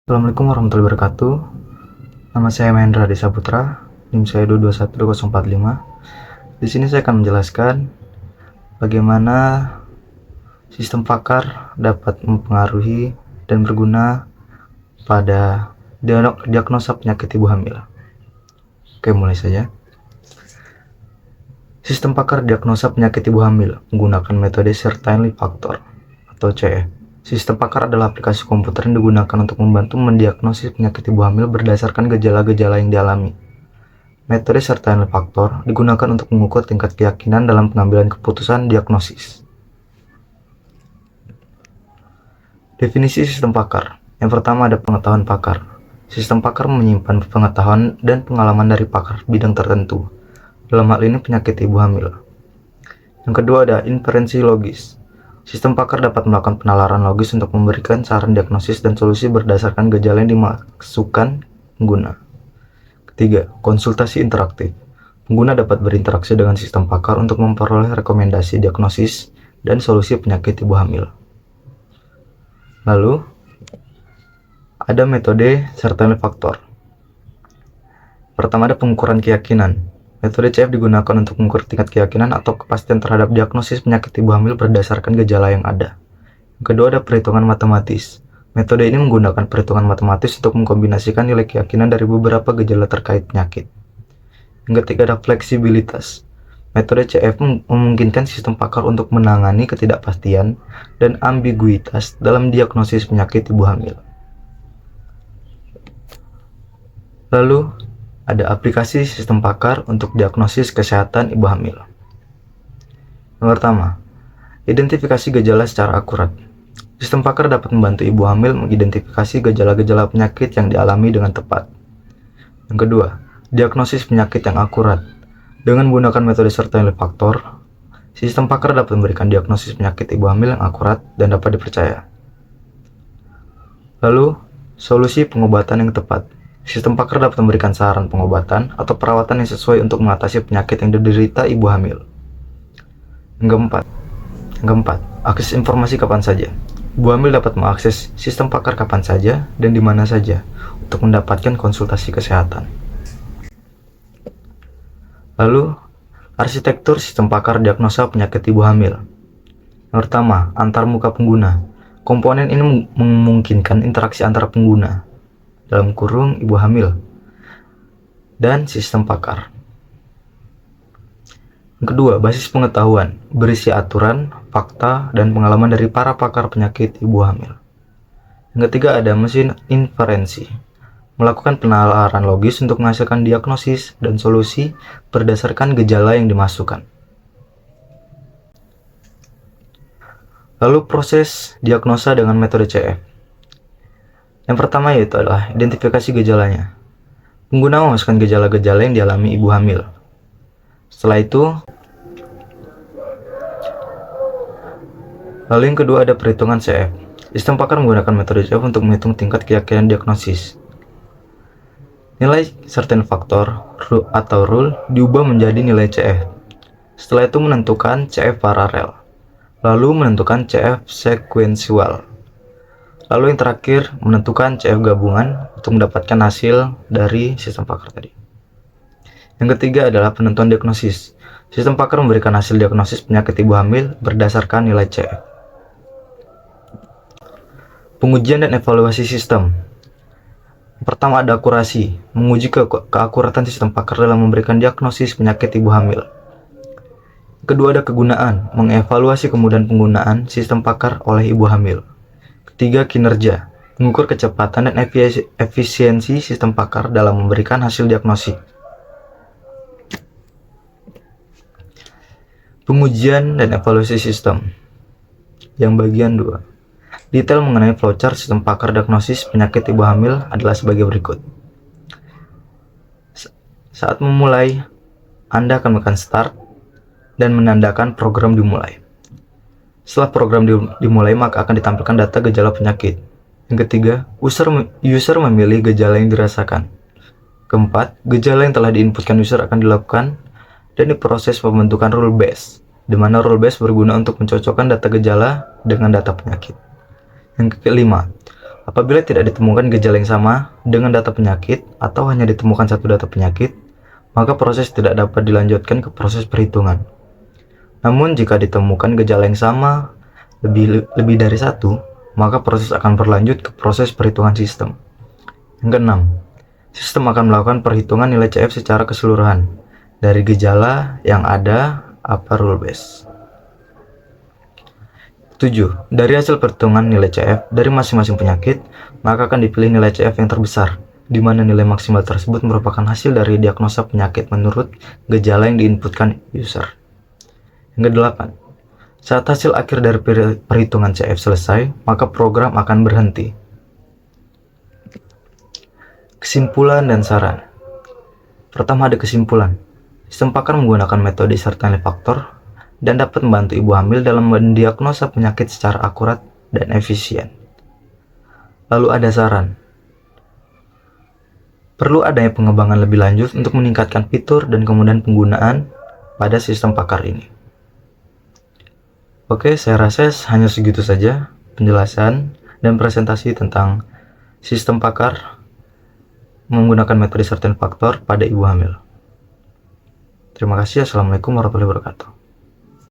Assalamualaikum warahmatullahi wabarakatuh. Nama saya Mahendra Desa Putra, NIM saya 2212045. Di sini saya akan menjelaskan bagaimana sistem pakar dapat mempengaruhi dan berguna pada diagnosa penyakit ibu hamil. Oke, mulai saja. Sistem pakar diagnosa penyakit ibu hamil menggunakan metode Certainty Factor atau CF. Sistem pakar adalah aplikasi komputer yang digunakan untuk membantu mendiagnosis penyakit ibu hamil berdasarkan gejala-gejala yang dialami. Metode Certainty Factor digunakan untuk mengukur tingkat keyakinan dalam pengambilan keputusan diagnosis. Definisi sistem pakar. Yang pertama ada pengetahuan pakar. Sistem pakar menyimpan pengetahuan dan pengalaman dari pakar bidang tertentu. Dalam hal ini penyakit ibu hamil. Yang kedua ada inferensi logis. Sistem pakar dapat melakukan penalaran logis untuk memberikan saran diagnosis dan solusi berdasarkan gejala yang dimasukkan pengguna. Ketiga, konsultasi interaktif. Pengguna dapat berinteraksi dengan sistem pakar untuk memperoleh rekomendasi diagnosis dan solusi penyakit ibu hamil. Lalu, ada metode Certainty Factor. Pertama ada pengukuran keyakinan. Metode CF digunakan untuk mengukur tingkat keyakinan atau kepastian terhadap diagnosis penyakit ibu hamil berdasarkan gejala yang ada. Yang kedua ada perhitungan matematis. Metode ini menggunakan perhitungan matematis untuk mengkombinasikan nilai keyakinan dari beberapa gejala terkait penyakit. Yang ketiga ada fleksibilitas. Metode CF memungkinkan sistem pakar untuk menangani ketidakpastian dan ambiguitas dalam diagnosis penyakit ibu hamil. Lalu, ada aplikasi sistem pakar untuk diagnosis kesehatan ibu hamil. Yang pertama, identifikasi gejala secara akurat. Sistem pakar dapat membantu ibu hamil mengidentifikasi gejala-gejala penyakit yang dialami dengan tepat. Yang kedua, diagnosis penyakit yang akurat. Dengan menggunakan metode Certainty Factor, sistem pakar dapat memberikan diagnosis penyakit ibu hamil yang akurat dan dapat dipercaya. Lalu, solusi pengobatan yang tepat. Sistem pakar dapat memberikan saran pengobatan atau perawatan yang sesuai untuk mengatasi penyakit yang diderita ibu hamil. Yang keempat, akses informasi kapan saja. Ibu hamil dapat mengakses sistem pakar kapan saja dan di mana saja untuk mendapatkan konsultasi kesehatan. Lalu, arsitektur sistem pakar diagnosa penyakit ibu hamil. Yang pertama, antarmuka pengguna. Komponen ini memungkinkan interaksi antara pengguna, dalam kurung ibu hamil, dan sistem pakar. Yang kedua, basis pengetahuan, berisi aturan, fakta, dan pengalaman dari para pakar penyakit ibu hamil. Yang ketiga ada mesin inferensi, melakukan penalaran logis untuk menghasilkan diagnosis dan solusi berdasarkan gejala yang dimasukkan. Lalu proses diagnosa dengan metode CF. Yang pertama yaitu adalah identifikasi gejalanya. Pengguna memasukkan gejala-gejala yang dialami ibu hamil. Setelah itu, lalu yang kedua ada perhitungan CF. Sistem pakar menggunakan metode CF untuk menghitung tingkat keyakinan diagnosis. Nilai Certainty Factor atau rule diubah menjadi nilai CF. Setelah itu menentukan CF paralel, lalu menentukan CF sekuensial. Lalu yang terakhir, menentukan CF gabungan untuk mendapatkan hasil dari sistem pakar tadi. Yang ketiga adalah penentuan diagnosis. Sistem pakar memberikan hasil diagnosis penyakit ibu hamil berdasarkan nilai CF. Pengujian dan evaluasi sistem. Yang pertama ada akurasi, menguji keakuratan sistem pakar dalam memberikan diagnosis penyakit ibu hamil. Yang kedua ada kegunaan, mengevaluasi kemudahan penggunaan sistem pakar oleh ibu hamil. Ketiga, kinerja, mengukur kecepatan dan efisiensi sistem pakar dalam memberikan hasil diagnosis. Pengujian dan evaluasi sistem. Yang bagian 2. Detail mengenai flowchart sistem pakar diagnosis penyakit ibu hamil adalah sebagai berikut. Saat memulai, Anda akan menekan start dan menandakan program dimulai. Setelah program dimulai, maka akan ditampilkan data gejala penyakit. Yang ketiga, user memilih gejala yang dirasakan. Keempat, gejala yang telah diinputkan user akan dilakukan dan diproses pembentukan rule base, di mana rule base berguna untuk mencocokkan data gejala dengan data penyakit. Yang kelima, Apabila tidak ditemukan gejala yang sama dengan data penyakit atau hanya ditemukan satu data penyakit, maka proses tidak dapat dilanjutkan ke proses perhitungan. Namun jika ditemukan gejala yang sama lebih dari satu, maka proses akan berlanjut ke proses perhitungan sistem. Yang keenam, sistem akan melakukan perhitungan nilai CF secara keseluruhan dari gejala yang ada apa rule base. 7. Dari hasil perhitungan nilai CF dari masing-masing penyakit, maka akan dipilih nilai CF yang terbesar, di mana nilai maksimal tersebut merupakan hasil dari diagnosa penyakit menurut gejala yang diinputkan user. Yang kedelapan, saat hasil akhir dari perhitungan CF selesai, maka program akan berhenti. Kesimpulan dan saran. Pertama, ada kesimpulan. Sistem pakar menggunakan metode certainty factor dan dapat membantu ibu hamil dalam mendiagnosa penyakit secara akurat dan efisien. Lalu ada saran. Perlu adanya pengembangan lebih lanjut untuk meningkatkan fitur dan kemudahan penggunaan pada sistem pakar ini. Oke, saya rasa hanya segitu saja penjelasan dan presentasi tentang sistem pakar menggunakan metode certainty factor pada ibu hamil. Terima kasih. Assalamualaikum warahmatullahi wabarakatuh.